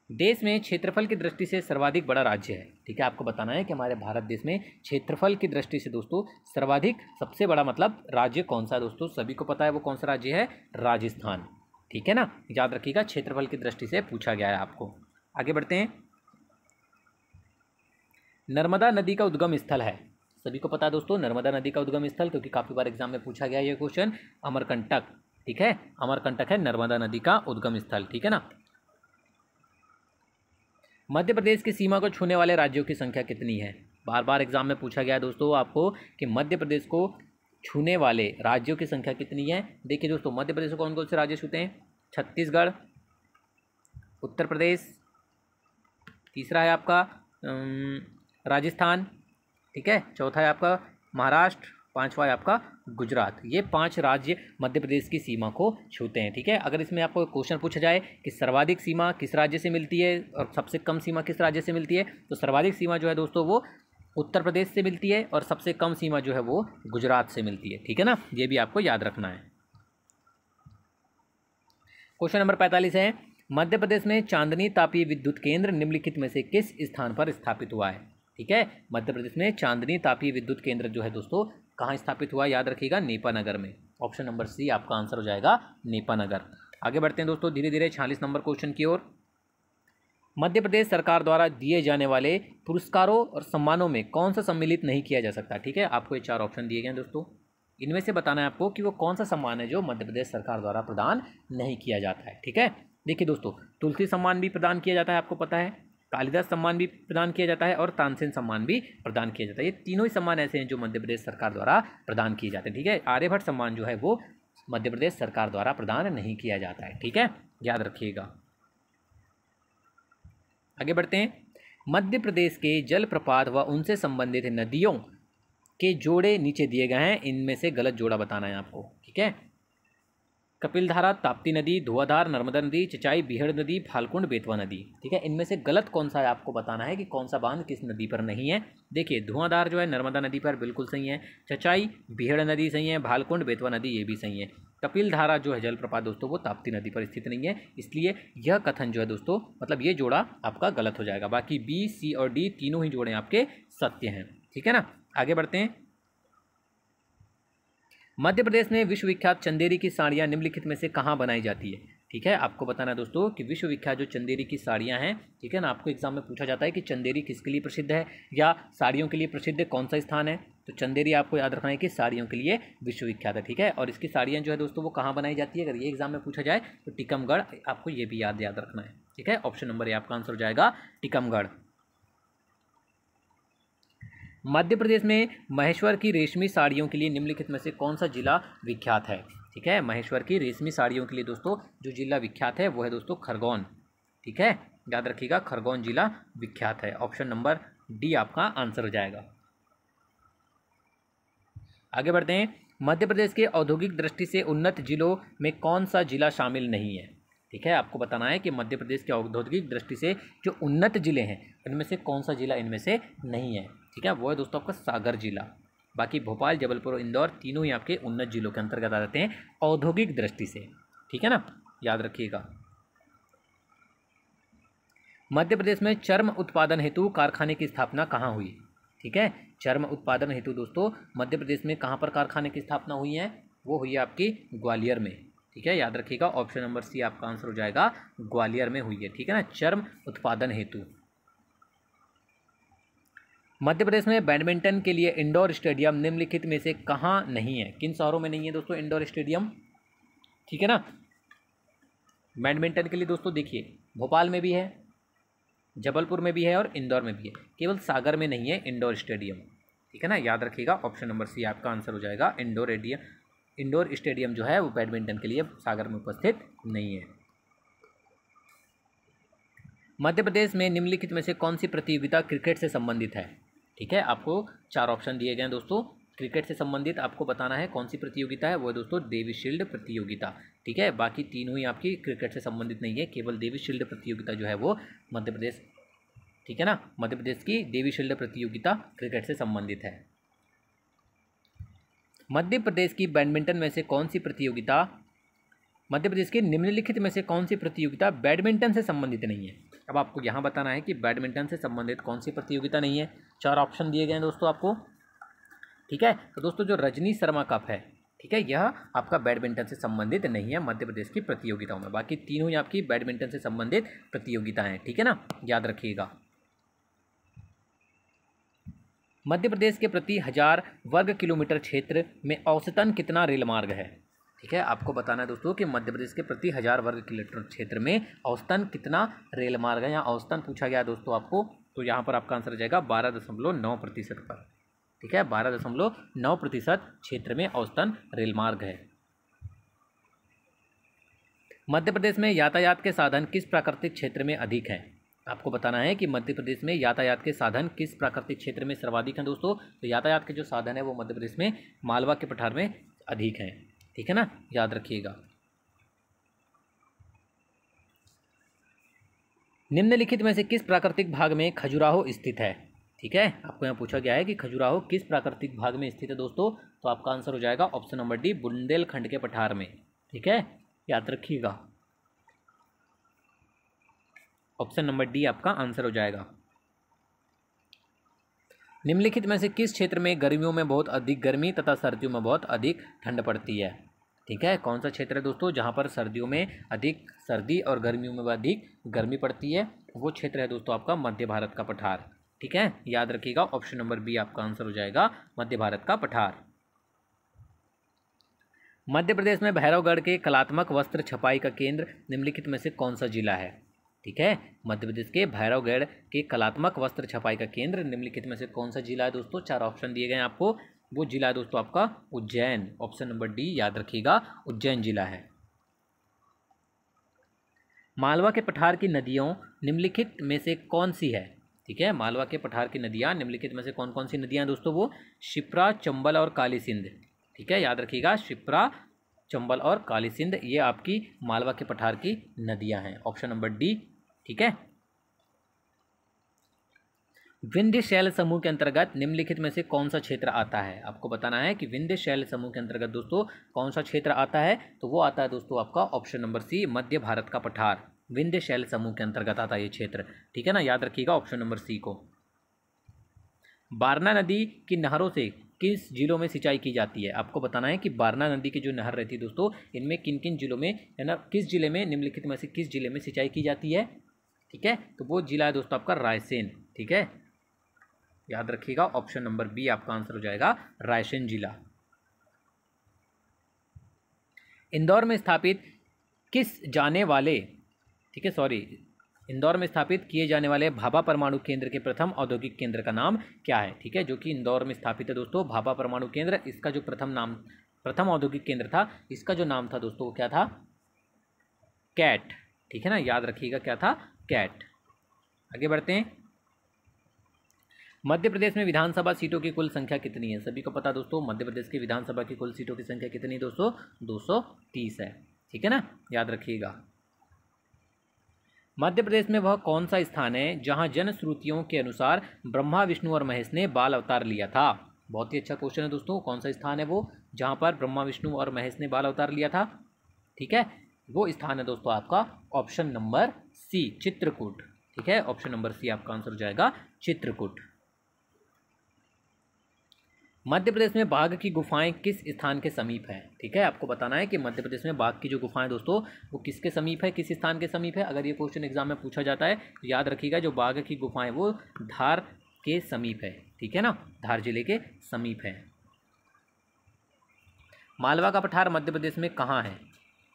देश में क्षेत्रफल की दृष्टि से सर्वाधिक बड़ा राज्य है, ठीक है, आपको बताना है कि हमारे भारत देश में क्षेत्रफल की दृष्टि से दोस्तों सर्वाधिक सबसे बड़ा मतलब राज्य कौन सा है दोस्तों, सभी को पता है वो कौन सा राज्य है, राजस्थान, ठीक है ना, याद रखिएगा क्षेत्रफल की दृष्टि से पूछा गया है आपको। आगे बढ़ते हैं। नर्मदा नदी का उद्गम स्थल है, सभी को पता है दोस्तों नर्मदा नदी का उद्गम स्थल, क्योंकि काफ़ी बार एग्जाम में पूछा गया ये क्वेश्चन, अमरकंटक, ठीक है, अमरकंटक है नर्मदा नदी का उद्गम स्थल, ठीक है ना। मध्य प्रदेश की सीमा को छूने वाले राज्यों की संख्या कितनी है, बार बार एग्जाम में पूछा गया है दोस्तों आपको कि मध्य प्रदेश को छूने वाले राज्यों की संख्या कितनी है। देखिए दोस्तों मध्य प्रदेश को कौन कौन से राज्य छूते हैं, छत्तीसगढ़, उत्तर प्रदेश, तीसरा है आपका राजस्थान, ठीक है, चौथा है आपका महाराष्ट्र, पांचवा है आपका गुजरात। ये 5 राज्य मध्य प्रदेश की सीमा को छूते हैं। ठीक है, अगर इसमें आपको क्वेश्चन पूछा जाए कि सर्वाधिक सीमा किस राज्य से मिलती है और सबसे कम सीमा किस राज्य से मिलती है, तो सर्वाधिक सीमा जो है दोस्तों वो उत्तर प्रदेश से मिलती है और सबसे कम सीमा जो है वो गुजरात से मिलती है। ठीक है ना, ये भी आपको याद रखना है। क्वेश्चन नंबर 45 है, मध्य प्रदेश में चांदनी तापीय विद्युत केंद्र निम्नलिखित में से किस स्थान पर स्थापित हुआ है। ठीक है, मध्य प्रदेश में चांदनी तापीय विद्युत केंद्र जो है दोस्तों कहाँ स्थापित हुआ, याद रखिएगा नेपानगर में। ऑप्शन नंबर सी आपका आंसर हो जाएगा नेपानगर। आगे बढ़ते हैं दोस्तों धीरे धीरे 46 नंबर क्वेश्चन की ओर। मध्य प्रदेश सरकार द्वारा दिए जाने वाले पुरस्कारों और सम्मानों में कौन सा सम्मिलित नहीं किया जा सकता। ठीक है, आपको ये 4 ऑप्शन दिए गए हैं दोस्तों, इनमें से बताना है आपको कि वो कौन सा सम्मान है जो मध्य प्रदेश सरकार द्वारा प्रदान नहीं किया जाता है। ठीक है, देखिए दोस्तों, तुलसी सम्मान भी प्रदान किया जाता है, आपको पता है, कालिदास सम्मान भी प्रदान किया जाता है और तानसेन सम्मान भी प्रदान किया जाता है। ये तीनों ही सम्मान ऐसे हैं जो मध्य प्रदेश सरकार द्वारा प्रदान किए जाते हैं। ठीक है, आर्यभट्ट सम्मान जो है वो मध्य प्रदेश सरकार द्वारा प्रदान नहीं किया जाता है। ठीक है, याद रखिएगा। आगे बढ़ते हैं, मध्य प्रदेश के जलप्रपात व उनसे संबंधित नदियों के जोड़े नीचे दिए गए हैं, इनमें से गलत जोड़ा बताना है आपको। ठीक है, कपिलधारा, ताप्ती नदी, धुआंधार, नर्मदा नदी, चचाई, बीहड़ नदी, फाल्गुन, बेतवा नदी। ठीक है, इनमें से गलत कौन सा है आपको बताना है कि कौन सा बांध किस नदी पर नहीं है। देखिए, धुआंधार जो है नर्मदा नदी पर बिल्कुल सही है, चचाई बीहड़ नदी सही है, भालकुंड बेतवा नदी ये भी सही है। कपिलधारा जो है जलप्रपात दोस्तों वो ताप्ती नदी पर स्थित नहीं है, इसलिए यह कथन जो है दोस्तों मतलब ये जोड़ा आपका गलत हो जाएगा। बाकी बी, सी और डी तीनों ही जोड़े आपके सत्य हैं। ठीक है ना, आगे बढ़ते हैं। मध्य प्रदेश में विश्वविख्यात चंदेरी की साड़ियाँ निम्नलिखित में से कहाँ बनाई जाती है। ठीक है, आपको बताना है दोस्तों कि विश्वविख्यात जो चंदेरी की साड़ियाँ हैं, ठीक है ना, आपको एग्जाम में पूछा जाता है कि चंदेरी किसके लिए प्रसिद्ध है या साड़ियों के लिए प्रसिद्ध कौन सा स्थान है, तो चंदेरी आपको याद रखना है कि साड़ियों के लिए विश्वविख्यात है। ठीक है, और इसकी साड़ियाँ जो है दोस्तों वो कहाँ बनाई जाती है, अगर ये एग्जाम में पूछा जाए तो टीकमगढ़, आपको ये भी याद रखना है। ठीक है, ऑप्शन नंबर ए आपका आंसर हो जाएगा टीकमगढ़। मध्य प्रदेश में महेश्वर की रेशमी साड़ियों के लिए निम्नलिखित में से कौन सा जिला विख्यात है। ठीक है, महेश्वर की रेशमी साड़ियों के लिए दोस्तों जो जिला विख्यात है वो है दोस्तों खरगोन। ठीक है, याद रखिएगा खरगोन जिला विख्यात है। ऑप्शन नंबर डी आपका आंसर हो जाएगा। आगे बढ़ते हैं, मध्य प्रदेश के औद्योगिक दृष्टि से उन्नत जिलों में कौन सा जिला शामिल नहीं है। ठीक है, आपको बताना है कि मध्य प्रदेश के औद्योगिक दृष्टि से जो उन्नत जिले हैं उनमें से कौन सा जिला इनमें से नहीं है। ठीक है, वो है दोस्तों आपका सागर जिला। बाकी भोपाल, जबलपुर और इंदौर तीनों ही आपके उन्नत जिलों के अंतर्गत आ जाते हैं औद्योगिक दृष्टि से। ठीक है ना, याद रखिएगा। मध्य प्रदेश में चर्म उत्पादन हेतु कारखाने की स्थापना कहाँ हुई। ठीक है, चर्म उत्पादन हेतु दोस्तों मध्य प्रदेश में कहाँ पर कारखाने की स्थापना हुई है, वो हुई है आपकी ग्वालियर में। ठीक है, याद रखिएगा ऑप्शन नंबर सी आपका आंसर हो जाएगा ग्वालियर में हुई है। ठीक है ना, चर्म उत्पादन हेतु। मध्य प्रदेश में बैडमिंटन के लिए इंडोर स्टेडियम निम्नलिखित में से कहाँ नहीं है, किन शहरों में नहीं है दोस्तों इंडोर स्टेडियम। ठीक है ना, बैडमिंटन के लिए दोस्तों देखिए भोपाल में भी है, जबलपुर में भी है और इंदौर में भी है, केवल सागर में नहीं है इंडोर स्टेडियम। ठीक है ना, याद रखिएगा ऑप्शन नंबर सी आपका आंसर हो जाएगा इंडोर स्टेडियम जो है वो बैडमिंटन के लिए सागर में उपस्थित नहीं है। मध्य प्रदेश में निम्नलिखित में से कौन सी प्रतियोगिता क्रिकेट से संबंधित है। ठीक है, आपको 4 ऑप्शन दिए गए हैं दोस्तों, क्रिकेट से संबंधित आपको बताना है कौन सी प्रतियोगिता है, वो है दोस्तों देवी शील्ड प्रतियोगिता। ठीक है, बाकी तीनों ही आपकी क्रिकेट से संबंधित नहीं है, केवल देवी शील्ड प्रतियोगिता जो है वो मध्य प्रदेश, ठीक है ना, मध्य प्रदेश की देवी शील्ड प्रतियोगिता क्रिकेट से संबंधित है। मध्य प्रदेश की बैडमिंटन में से कौन सी प्रतियोगिता, मध्य प्रदेश की निम्नलिखित में से कौन सी प्रतियोगिता बैडमिंटन से संबंधित नहीं है। अब आपको यहाँ बताना है कि बैडमिंटन से संबंधित कौन सी प्रतियोगिता नहीं है। 4 ऑप्शन दिए गए हैं दोस्तों आपको। ठीक है, तो दोस्तों जो रजनी शर्मा कप है, ठीक है, यह आपका बैडमिंटन से संबंधित नहीं है मध्य प्रदेश की प्रतियोगिताओं में। बाकी तीनों ही आपकी बैडमिंटन से संबंधित प्रतियोगिताएं हैं। ठीक है ना, याद रखिएगा। मध्य प्रदेश के प्रति 1000 वर्ग किलोमीटर क्षेत्र में औसतन कितना रेल मार्ग है। ठीक है, आपको बताना है दोस्तों कि मध्य प्रदेश के प्रति 1000 वर्ग किलोमीटर क्षेत्र में औसतन कितना रेल मार्ग है। यहाँ औसतन पूछा गया दोस्तों आपको, तो यहाँ पर आपका आंसर हो जाएगा 12.9% पर। ठीक है, 12.9% क्षेत्र में औसतन रेल मार्ग है। मध्य प्रदेश में यातायात के साधन किस प्राकृतिक क्षेत्र में अधिक है। आपको बताना है कि मध्य प्रदेश में यातायात के साधन किस प्राकृतिक क्षेत्र में सर्वाधिक हैं दोस्तों। तो यातायात के जो साधन है वो मध्य प्रदेश में मालवा के पठार में अधिक हैं, ठीक है ना, याद रखिएगा। निम्नलिखित में से किस प्राकृतिक भाग में खजुराहो स्थित है, ठीक है। आपको यहाँ पूछा गया है कि खजुराहो किस प्राकृतिक भाग में स्थित है दोस्तों। तो आपका आंसर हो जाएगा ऑप्शन नंबर डी, बुंदेलखंड के पठार में, ठीक है, याद रखिएगा। ऑप्शन नंबर डी आपका आंसर हो जाएगा। निम्नलिखित में से किस क्षेत्र में गर्मियों में बहुत अधिक गर्मी तथा सर्दियों में बहुत अधिक ठंड पड़ती है, ठीक है। कौन सा क्षेत्र है दोस्तों जहाँ पर सर्दियों में अधिक सर्दी और गर्मियों में अधिक गर्मी पड़ती है, वो क्षेत्र है दोस्तों आपका मध्य भारत का पठार, ठीक है, याद रखिएगा। ऑप्शन नंबर बी आपका आंसर हो जाएगा, मध्य भारत का पठार। मध्य प्रदेश में भैरवगढ़ के कलात्मक वस्त्र छपाई का केंद्र निम्नलिखित में से कौन सा जिला है, ठीक है। मध्य प्रदेश के भैरवगढ़ के कलात्मक वस्त्र छपाई का केंद्र निम्नलिखित में से कौन सा जिला है दोस्तों। 4 ऑप्शन दिए गए हैं आपको, वो जिला है दोस्तों आपका उज्जैन। ऑप्शन नंबर डी याद रखिएगा, उज्जैन जिला है। मालवा के पठार की नदियों निम्नलिखित में से कौन सी है, ठीक है। मालवा के पठार की नदियाँ निम्नलिखित में से कौन कौन सी नदियाँ दोस्तों, वो शिप्रा, चंबल और काली सिंध, ठीक है, याद रखिएगा। शिप्रा, चंबल और काली सिंध ये आपकी मालवा के पठार की नदियाँ हैं, ऑप्शन नंबर डी, ठीक है। विंध्य शैल समूह के अंतर्गत निम्नलिखित में से कौन सा क्षेत्र आता है। आपको बताना है कि विंध्य शैल समूह के अंतर्गत दोस्तों कौन सा क्षेत्र आता है। तो वो आता है दोस्तों आपका ऑप्शन नंबर सी, मध्य भारत का पठार, विंध्य शैल समूह के अंतर्गत आता है ये क्षेत्र, ठीक है ना, याद रखिएगा ऑप्शन नंबर सी को। बारना नदी की नहरों से किस जिलों में सिंचाई की जाती है। आपको बताना है कि बारना नदी की जो नहर रहती है दोस्तों, इनमें किन किन जिलों में है ना, किस जिले में, निम्नलिखित में से किस जिले में सिंचाई की जाती है, ठीक है। तो वो जिला है दोस्तों आपका रायसेन, ठीक है, याद रखिएगा। ऑप्शन नंबर बी आपका आंसर हो जाएगा, रायसेन जिला। इंदौर में स्थापित इंदौर में स्थापित किए जाने वाले भाभा परमाणु केंद्र के प्रथम औद्योगिक केंद्र का नाम क्या है, ठीक है, जो कि इंदौर में स्थापित है दोस्तों भाभा परमाणु केंद्र। इसका जो प्रथम औद्योगिक केंद्र था, इसका जो नाम था दोस्तों वो क्या था, कैट, ठीक है ना, याद रखिएगा क्या था, कैट। आगे बढ़ते हैं। मध्य प्रदेश में विधानसभा सीटों की कुल संख्या कितनी है। सभी को पता दोस्तों मध्य प्रदेश की विधानसभा की कुल सीटों की संख्या कितनी दोस्तों, 230 है, ठीक है ना, याद रखिएगा। मध्य प्रदेश में वह कौन सा स्थान है जहां जनश्रुतियों के अनुसार ब्रह्मा, विष्णु और महेश ने बाल अवतार लिया था। बहुत ही अच्छा क्वेश्चन है दोस्तों, कौन सा स्थान है वो जहां पर ब्रह्मा, विष्णु और महेश ने बाल अवतार लिया था, ठीक है, वो स्थान है दोस्तों आपका ऑप्शन नंबर सी, चित्रकूट, ठीक है, ऑप्शन नंबर सी आपका आंसर हो जाएगा, चित्रकूट। मध्य प्रदेश में बाघ की गुफाएं किस स्थान के समीप है, ठीक है। आपको बताना है कि मध्य प्रदेश में बाघ की जो गुफाएं दोस्तों वो किसके समीप है, किस स्थान के समीप है। अगर ये क्वेश्चन एग्जाम में पूछा जाता है तो याद रखिएगा जो बाघ की गुफाएं वो धार के समीप है, ठीक है ना, धार जिले के समीप है। मालवा का पठार मध्य प्रदेश में कहाँ है,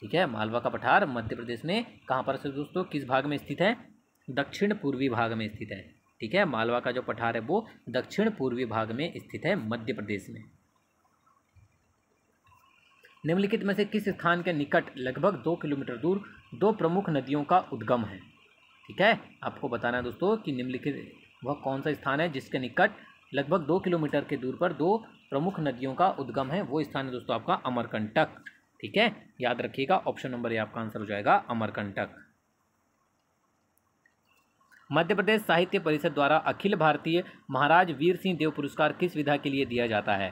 ठीक है, मालवा का पठार मध्य प्रदेश में कहाँ पर से दोस्तों, किस भाग में स्थित है, दक्षिण पूर्वी भाग में स्थित है, ठीक है। मालवा का जो पठार है वो दक्षिण पूर्वी भाग में स्थित है मध्य प्रदेश में। निम्नलिखित में से किस स्थान के निकट लगभग 2 किलोमीटर दूर 2 प्रमुख नदियों का उद्गम है, ठीक है। आपको बताना है दोस्तों कि निम्नलिखित वह कौन सा स्थान है जिसके निकट लगभग 2 किलोमीटर के दूर पर 2 प्रमुख नदियों का उद्गम है। वो स्थान है दोस्तों आपका अमरकंटक, ठीक है, याद रखिएगा। ऑप्शन नंबर ए आपका आंसर हो जाएगा, अमरकंटक। मध्य प्रदेश साहित्य परिषद द्वारा अखिल भारतीय महाराज वीर सिंह देव पुरस्कार किस विधा के लिए दिया जाता है,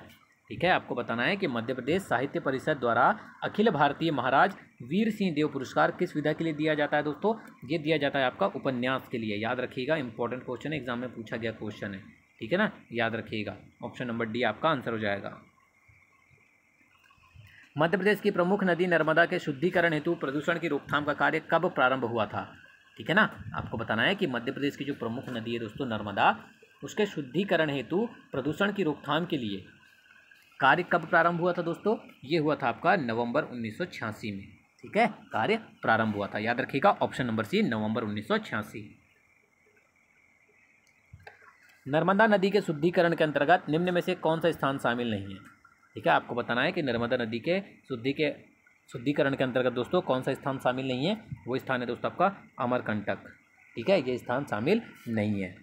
ठीक है। आपको बताना है कि मध्य प्रदेश साहित्य परिषद द्वारा अखिल भारतीय महाराज वीर सिंह देव पुरस्कार किस विधा के लिए दिया जाता है दोस्तों। ये दिया जाता है आपका उपन्यास के लिए, याद रखिएगा, इंपॉर्टेंट क्वेश्चन है, एग्जाम में पूछा गया क्वेश्चन है, ठीक है ना, याद रखिएगा। ऑप्शन नंबर डी आपका आंसर हो जाएगा। मध्य प्रदेश की प्रमुख नदी नर्मदा के शुद्धिकरण हेतु प्रदूषण की रोकथाम का कार्य कब प्रारंभ हुआ था, ठीक है ना। आपको बताना है कि मध्य प्रदेश की जो प्रमुख नदी है दोस्तों नर्मदा, उसके शुद्धिकरण हेतु प्रदूषण की रोकथाम के लिए कार्य कब प्रारंभ हुआ था दोस्तों। ये हुआ था आपका नवंबर 1986 में, ठीक है, कार्य प्रारंभ हुआ था, याद रखिएगा। ऑप्शन नंबर सी, नवंबर 1986। नर्मदा नदी के शुद्धिकरण के अंतर्गत निम्न में से कौन सा स्थान शामिल नहीं है, ठीक है। आपको बताना है कि नर्मदा नदी के शुद्धिकरण के अंतर्गत दोस्तों कौन सा स्थान शामिल नहीं है। वो स्थान है दोस्तों आपका अमरकंटक, ठीक है, ये स्थान शामिल नहीं है।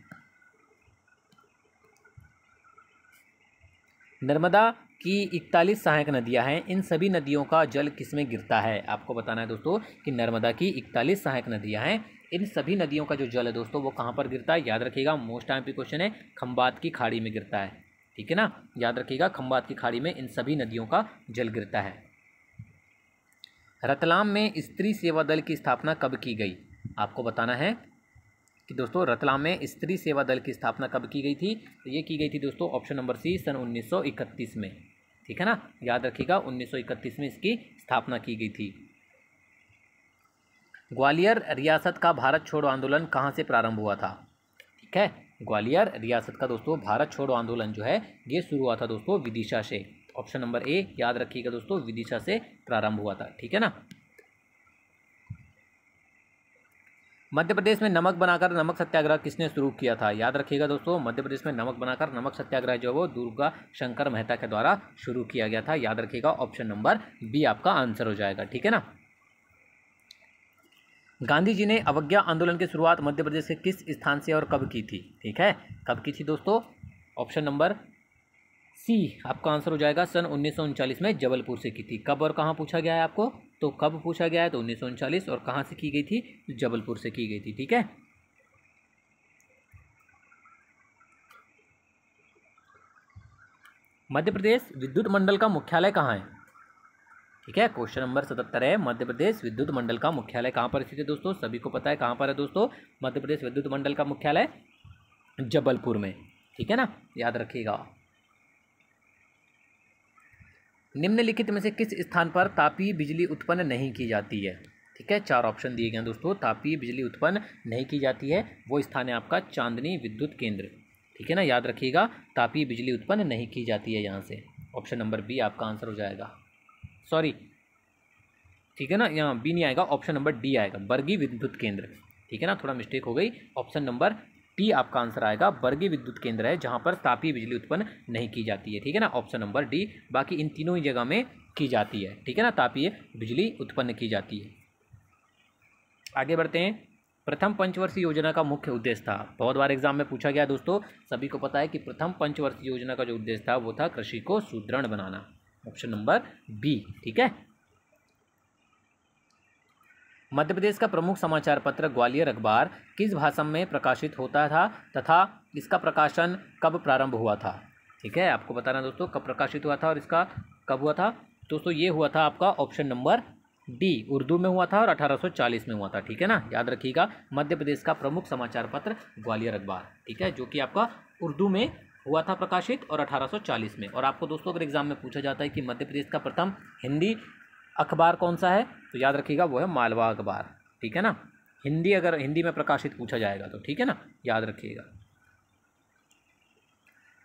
नर्मदा की 41 सहायक नदियां हैं, इन सभी नदियों का जल किसमें गिरता है? आपको बताना है दोस्तों कि नर्मदा की 41 सहायक नदियां हैं, इन सभी नदियों का जो जल है दोस्तों वो कहाँ पर गिरता है? याद रखिएगा, मोस्ट एमपी क्वेश्चन है, खंबात की खाड़ी में गिरता है। ठीक है ना, याद रखिएगा, खंबात की खाड़ी में इन सभी नदियों का जल गिरता है। रतलाम में स्त्री सेवा दल की स्थापना कब की गई? आपको बताना है कि दोस्तों रतलाम में स्त्री सेवा दल की स्थापना कब की गई थी? तो ये की गई थी दोस्तों ऑप्शन नंबर सी, सन 1931 में। ठीक है ना, याद रखिएगा, 1931 में इसकी स्थापना की गई थी। ग्वालियर रियासत का भारत छोड़ो आंदोलन कहाँ से प्रारंभ हुआ था? ठीक है, ग्वालियर रियासत का दोस्तों भारत छोड़ो आंदोलन जो है ये शुरू हुआ था दोस्तों विदिशा से। ऑप्शन नंबर ए, याद रखिएगा दोस्तों, विदिशा से प्रारंभ हुआ था। ठीक है ना। मध्य प्रदेश में नमक बनाकर नमक सत्याग्रह किसने शुरू किया था? याद रखिएगा दोस्तों, मध्य प्रदेश में नमक बनाकर नमक सत्याग्रह जो है वो दुर्गा शंकर मेहता के द्वारा शुरू किया गया था। याद रखिएगा, ऑप्शन नंबर बी आपका आंसर हो जाएगा। ठीक है ना। गांधी जी ने अवज्ञा आंदोलन की शुरुआत मध्य प्रदेश के किस स्थान से और कब की थी? ठीक है, कब की थी दोस्तों? ऑप्शन नंबर सी आपका आंसर हो जाएगा, सन 1939 में जबलपुर से की थी। कब और कहाँ पूछा गया है आपको? तो कब पूछा गया है तो 1939, और कहाँ से की गई थी? जबलपुर से की गई थी। ठीक है। मध्य प्रदेश विद्युत मंडल का मुख्यालय कहाँ है? ठीक है, क्वेश्चन नंबर 77 है, मध्य प्रदेश विद्युत मंडल का मुख्यालय कहाँ पर स्थित है दोस्तों? सभी को पता है कहाँ पर है दोस्तों, मध्य प्रदेश विद्युत मंडल का मुख्यालय जबलपुर में। ठीक है ना, याद रखिएगा। निम्नलिखित में से किस स्थान पर तापीय बिजली उत्पन्न नहीं की जाती है? ठीक है, 4 ऑप्शन दिए गए हैं दोस्तों, तापीय बिजली उत्पन्न नहीं की जाती है, वो स्थान है आपका चांदनी विद्युत केंद्र। ठीक है ना, याद रखिएगा, तापीय बिजली उत्पन्न नहीं की जाती है यहाँ से। ऑप्शन नंबर बी आपका आंसर हो जाएगा, सॉरी, ठीक है ना, यहाँ बी नहीं आएगा, ऑप्शन नंबर डी आएगा, बरगी विद्युत केंद्र। ठीक है ना, थोड़ा मिस्टेक हो गई, ऑप्शन नंबर टी आपका आंसर आएगा, बरगी विद्युत केंद्र है जहाँ पर तापीय बिजली उत्पन्न नहीं की जाती है। ठीक है ना, ऑप्शन नंबर डी। बाकी इन तीनों ही जगह में की जाती है। ठीक है ना, तापीय बिजली उत्पन्न की जाती है। आगे बढ़ते हैं। प्रथम पंचवर्षीय योजना का मुख्य उद्देश्य था, बहुत बार एग्जाम में पूछा गया दोस्तों, सभी को पता है कि प्रथम पंचवर्षीय योजना का जो उद्देश्य था वो था कृषि को सुदृढ़ बनाना। Option number B. ठीक है। मध्य प्रदेश का प्रमुख समाचार पत्र ग्वालियर अखबार किस भाषा में प्रकाशित होता था तथा इसका प्रकाशन कब प्रारंभ हुआ था? ठीक है, आपको बताना दोस्तों कब प्रकाशित हुआ था और इसका कब हुआ था। दोस्तों ये हुआ था आपका ऑप्शन नंबर डी, उर्दू में हुआ था और 1840 में हुआ था। ठीक है ना, याद रखिएगा, मध्य प्रदेश का प्रमुख समाचार पत्र ग्वालियर अखबार। ठीक है, जो कि आपका उर्दू में हुआ था प्रकाशित और 1840 में। और आपको दोस्तों अगर एग्जाम में पूछा जाता है कि मध्य प्रदेश का प्रथम हिंदी अखबार कौन सा है, तो याद रखिएगा वो है मालवा अखबार। ठीक है ना, हिंदी अगर हिंदी में प्रकाशित पूछा जाएगा तो, ठीक है ना, याद रखिएगा।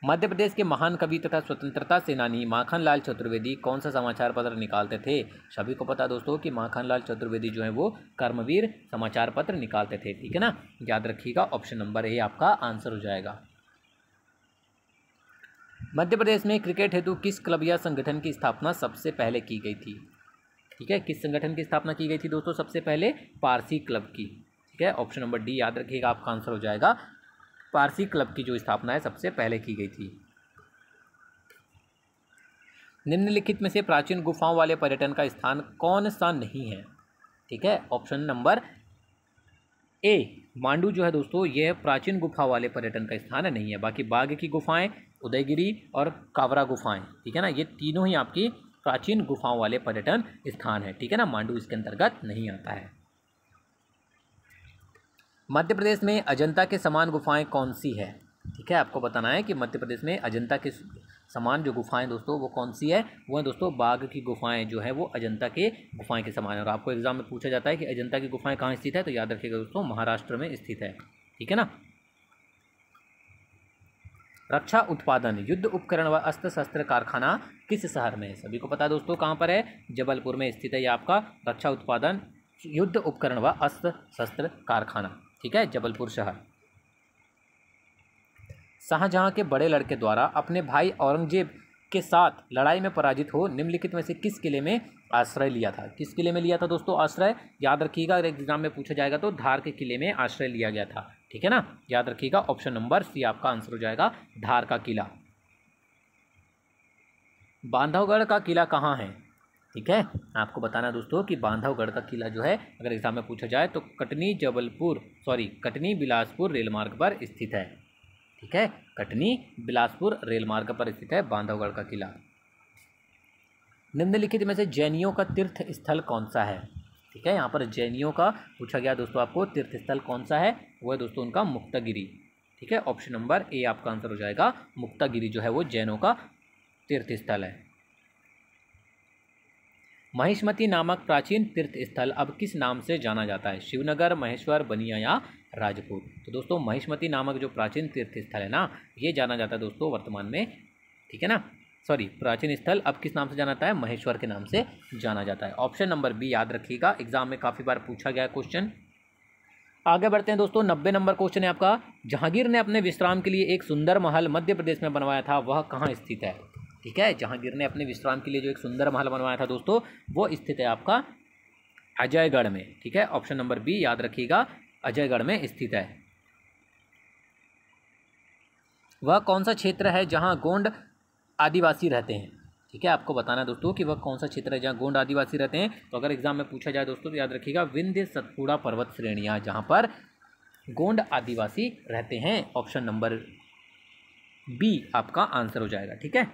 मध्य प्रदेश के महान कवि तथा स्वतंत्रता सेनानी माखनलाल चतुर्वेदी कौन सा समाचार पत्र निकालते थे? सभी को पता दोस्तों कि माखनलाल चतुर्वेदी जो है वो कर्मवीर समाचार पत्र निकालते थे। ठीक है ना, याद रखिएगा, ऑप्शन नंबर ए आपका आंसर हो जाएगा। मध्य प्रदेश में क्रिकेट हेतु किस क्लब या संगठन की स्थापना सबसे पहले की गई थी? ठीक है, किस संगठन की स्थापना की गई थी दोस्तों सबसे पहले? पारसी क्लब की। ठीक है, ऑप्शन नंबर डी याद रखिएगा, आपका आंसर हो जाएगा, पारसी क्लब की जो स्थापना है सबसे पहले की गई थी। निम्नलिखित में से प्राचीन गुफाओं वाले पर्यटन का स्थान कौन सा नहीं है? ठीक है, ऑप्शन नंबर ए मांडू जो है दोस्तों यह प्राचीन गुफा वाले पर्यटन का स्थान नहीं है। बाकी बाघ की गुफाएं, उदयगिरी और कावरा गुफाएं, ठीक है ना, ये तीनों ही आपकी प्राचीन गुफाओं वाले पर्यटन स्थान है। ठीक है ना, मांडू इसके अंतर्गत नहीं आता है। मध्य प्रदेश में अजंता के समान गुफाएं कौन सी है? ठीक है, आपको बताना है कि मध्य प्रदेश में अजंता के समान जो गुफाएं दोस्तों वो कौन सी है? वो है दोस्तों बाघ की गुफाएं जो है वो अजंता के गुफाएं के समान है। और आपको एग्जाम में पूछा जाता है कि अजंता की गुफाएं कहाँ स्थित है, तो याद रखिएगा दोस्तों महाराष्ट्र में स्थित है। ठीक है ना। रक्षा उत्पादन युद्ध उपकरण व अस्त्र शस्त्र कारखाना किस शहर में है? सभी को पता है दोस्तों कहाँ पर है, जबलपुर में स्थित है ये आपका रक्षा उत्पादन युद्ध उपकरण व अस्त्र शस्त्र कारखाना। ठीक है, जबलपुर शहर। शाहजहां के बड़े लड़के द्वारा अपने भाई औरंगजेब के साथ लड़ाई में पराजित हो निम्नलिखित में से किस किले में आश्रय लिया था? किस किले में लिया था दोस्तों आश्रय? याद रखिएगा, अगर एग्जाम में पूछा जाएगा तो धार के किले में आश्रय लिया गया था। ठीक है ना, याद रखिएगा, ऑप्शन नंबर सी आपका आंसर हो जाएगा, धार का किला। बांधवगढ़ का किला कहाँ है? ठीक है, आपको बताना दोस्तों कि बांधवगढ़ का किला जो है अगर एग्जाम में पूछा जाए तो कटनी बिलासपुर रेलमार्ग पर स्थित है। ठीक है, कटनी बिलासपुर रेलमार्ग पर स्थित है बांधवगढ़ का किला। निम्नलिखित में से जैनियों का तीर्थ स्थल कौन सा है? ठीक है, यहाँ पर जैनियों का पूछा गया दोस्तों आपको तीर्थ स्थल कौन सा है, वो है दोस्तों उनका मुक्तागिरी। ठीक है, ऑप्शन नंबर ए आपका आंसर हो जाएगा, मुक्तागिरी जो है वो जैनों का तीर्थ स्थल है। महिष्मती नामक प्राचीन तीर्थ स्थल अब किस नाम से जाना जाता है? शिवनगर, महेश्वर, बनिया या राजपूत? तो दोस्तों महिष्मती नामक जो प्राचीन तीर्थ स्थल है ना, ये जाना जाता है दोस्तों वर्तमान में, ठीक है ना, प्राचीन स्थल अब किस नाम से जाना जाता है? महेश्वर के नाम से जाना जाता है। ऑप्शन नंबर बी याद रखिएगा, एग्जाम में काफ़ी बार पूछा गया क्वेश्चन। आगे बढ़ते हैं दोस्तों, 90 नंबर क्वेश्चन है आपका। जहांगीर ने अपने विश्राम के लिए एक सुंदर महल मध्य प्रदेश में बनवाया था, वह कहाँ स्थित है? ठीक है, जहांगीर ने अपने विश्राम के लिए जो एक सुंदर महल बनवाया था दोस्तों, वो स्थित है आपका अजयगढ़ में। ठीक है, ऑप्शन नंबर बी याद रखिएगा, अजयगढ़ में स्थित है। वह कौन सा क्षेत्र है जहां गोंड आदिवासी रहते हैं? ठीक है, आपको बताना दोस्तों कि वह कौन सा क्षेत्र है जहां गोंड आदिवासी रहते हैं। तो अगर एग्जाम में पूछा जाए दोस्तों तो याद रखिएगा, विंध्य सतपुड़ा पर्वत श्रेणियां, जहां पर गोंड आदिवासी रहते हैं। ऑप्शन नंबर बी आपका आंसर हो जाएगा। ठीक है,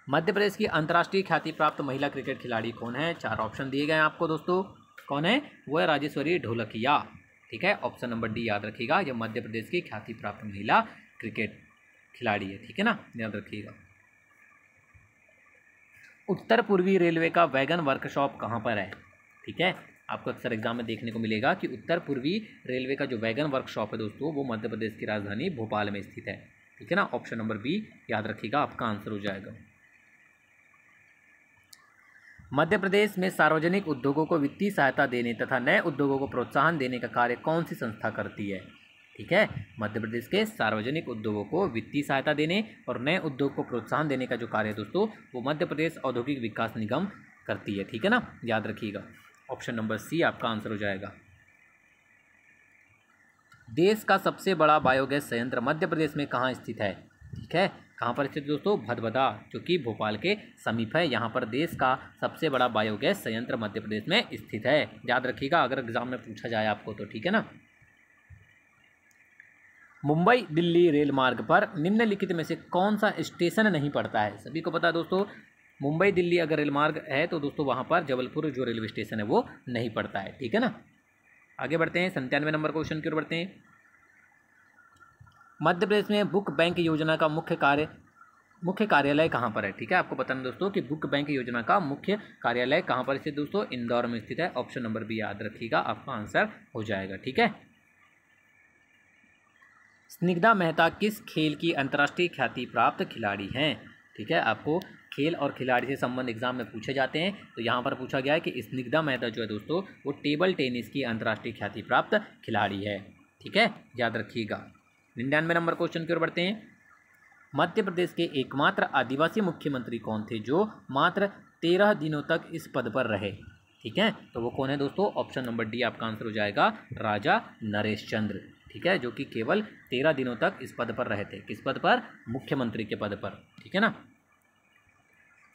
मध्य प्रदेश की अंतर्राष्ट्रीय ख्याति प्राप्त महिला क्रिकेट खिलाड़ी कौन है? 4 ऑप्शन दिए गए हैं आपको दोस्तों, कौन है? वो है राजेश्वरी ढोलकिया। ठीक है, ऑप्शन नंबर डी याद रखिएगा, यह मध्य प्रदेश की ख्याति प्राप्त महिला क्रिकेट खिलाड़ी है। ठीक है ना, याद रखिएगा। उत्तर पूर्वी रेलवे का वैगन वर्कशॉप कहाँ पर है? ठीक है, आपको अक्सर एग्जाम में देखने को मिलेगा कि उत्तर पूर्वी रेलवे का जो वैगन वर्कशॉप है दोस्तों, वो मध्य प्रदेश की राजधानी भोपाल में स्थित है। ठीक है ना, ऑप्शन नंबर बी याद रखिएगा, आपका आंसर हो जाएगा। मध्य प्रदेश में सार्वजनिक उद्योगों को वित्तीय सहायता देने तथा नए उद्योगों को प्रोत्साहन देने का कार्य कौन सी संस्था करती है? ठीक है, मध्य प्रदेश के सार्वजनिक उद्योगों को वित्तीय सहायता देने और नए उद्योग को प्रोत्साहन देने का जो कार्य है दोस्तों, वो मध्य प्रदेश औद्योगिक विकास निगम करती है। ठीक है ना, याद रखिएगा, ऑप्शन नंबर सी आपका आंसर हो जाएगा। देश का सबसे बड़ा बायोगैस संयंत्र मध्य प्रदेश में कहाँ स्थित है? ठीक है, कहाँ पर स्थित दोस्तों? भदभदा, जो कि भोपाल के समीप है। यहाँ पर देश का सबसे बड़ा बायोगैस संयंत्र मध्य प्रदेश में स्थित है। याद रखिएगा, अगर एग्जाम में पूछा जाए आपको तो। ठीक है ना, मुंबई दिल्ली रेल मार्ग पर निम्नलिखित में से कौन सा स्टेशन नहीं पड़ता है? सभी को पता है दोस्तों, मुंबई दिल्ली अगर रेल मार्ग है तो दोस्तों वहाँ पर जबलपुर जो रेलवे स्टेशन है वो नहीं पड़ता है। ठीक है ना, आगे बढ़ते हैं, 97 नंबर क्वेश्चन की ओर बढ़ते हैं। मध्य प्रदेश में बुक बैंक योजना का मुख्य कार्यालय कहाँ पर है? ठीक है, आपको बताना दोस्तों कि बुक बैंक योजना का मुख्य कार्यालय कहाँ पर स्थित दोस्तों? इंदौर में स्थित है। ऑप्शन नंबर बी याद रखिएगा, आपका आंसर हो जाएगा। ठीक है, स्निग्धा मेहता किस खेल की अंतर्राष्ट्रीय ख्याति प्राप्त खिलाड़ी हैं? ठीक है, आपको खेल और खिलाड़ी से संबंध एग्जाम में पूछे जाते हैं, तो यहाँ पर पूछा गया है कि स्निग्धा मेहता जो है दोस्तों, वो टेबल टेनिस की अंतर्राष्ट्रीय ख्याति प्राप्त खिलाड़ी है। ठीक है, याद रखिएगा। 99 नंबर क्वेश्चन की ओर बढ़ते हैं। मध्य प्रदेश के एकमात्र आदिवासी मुख्यमंत्री कौन थे जो मात्र 13 दिनों तक इस पद पर रहे? ठीक है, तो वो कौन है दोस्तों? ऑप्शन नंबर डी आपका आंसर हो जाएगा, राजा नरेश चंद्र। ठीक है, जो कि केवल 13 दिनों तक इस पद पर रहे थे। किस पद पर? मुख्यमंत्री के पद पर। ठीक है ना,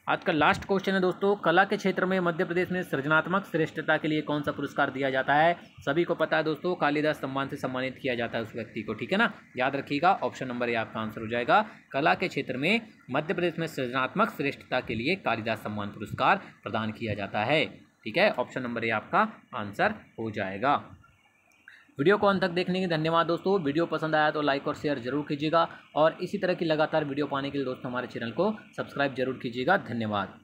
आज का लास्ट क्वेश्चन है दोस्तों, कला के क्षेत्र में मध्य प्रदेश में सृजनात्मक श्रेष्ठता के लिए कौन सा पुरस्कार दिया जाता है? सभी को पता है दोस्तों, कालिदास सम्मान से सम्मानित किया जाता है उस व्यक्ति को। ठीक है ना, याद रखिएगा, ऑप्शन नंबर ए आपका आंसर हो जाएगा। कला के क्षेत्र में मध्य प्रदेश में सृजनात्मक श्रेष्ठता के लिए कालिदास सम्मान पुरस्कार प्रदान किया जाता है। ठीक है, ऑप्शन नंबर ए आपका आंसर हो जाएगा। वीडियो को अंत तक देखने के धन्यवाद दोस्तों। वीडियो पसंद आया तो लाइक और शेयर जरूर कीजिएगा और इसी तरह की लगातार वीडियो पाने के लिए दोस्तों हमारे चैनल को सब्सक्राइब जरूर कीजिएगा। धन्यवाद।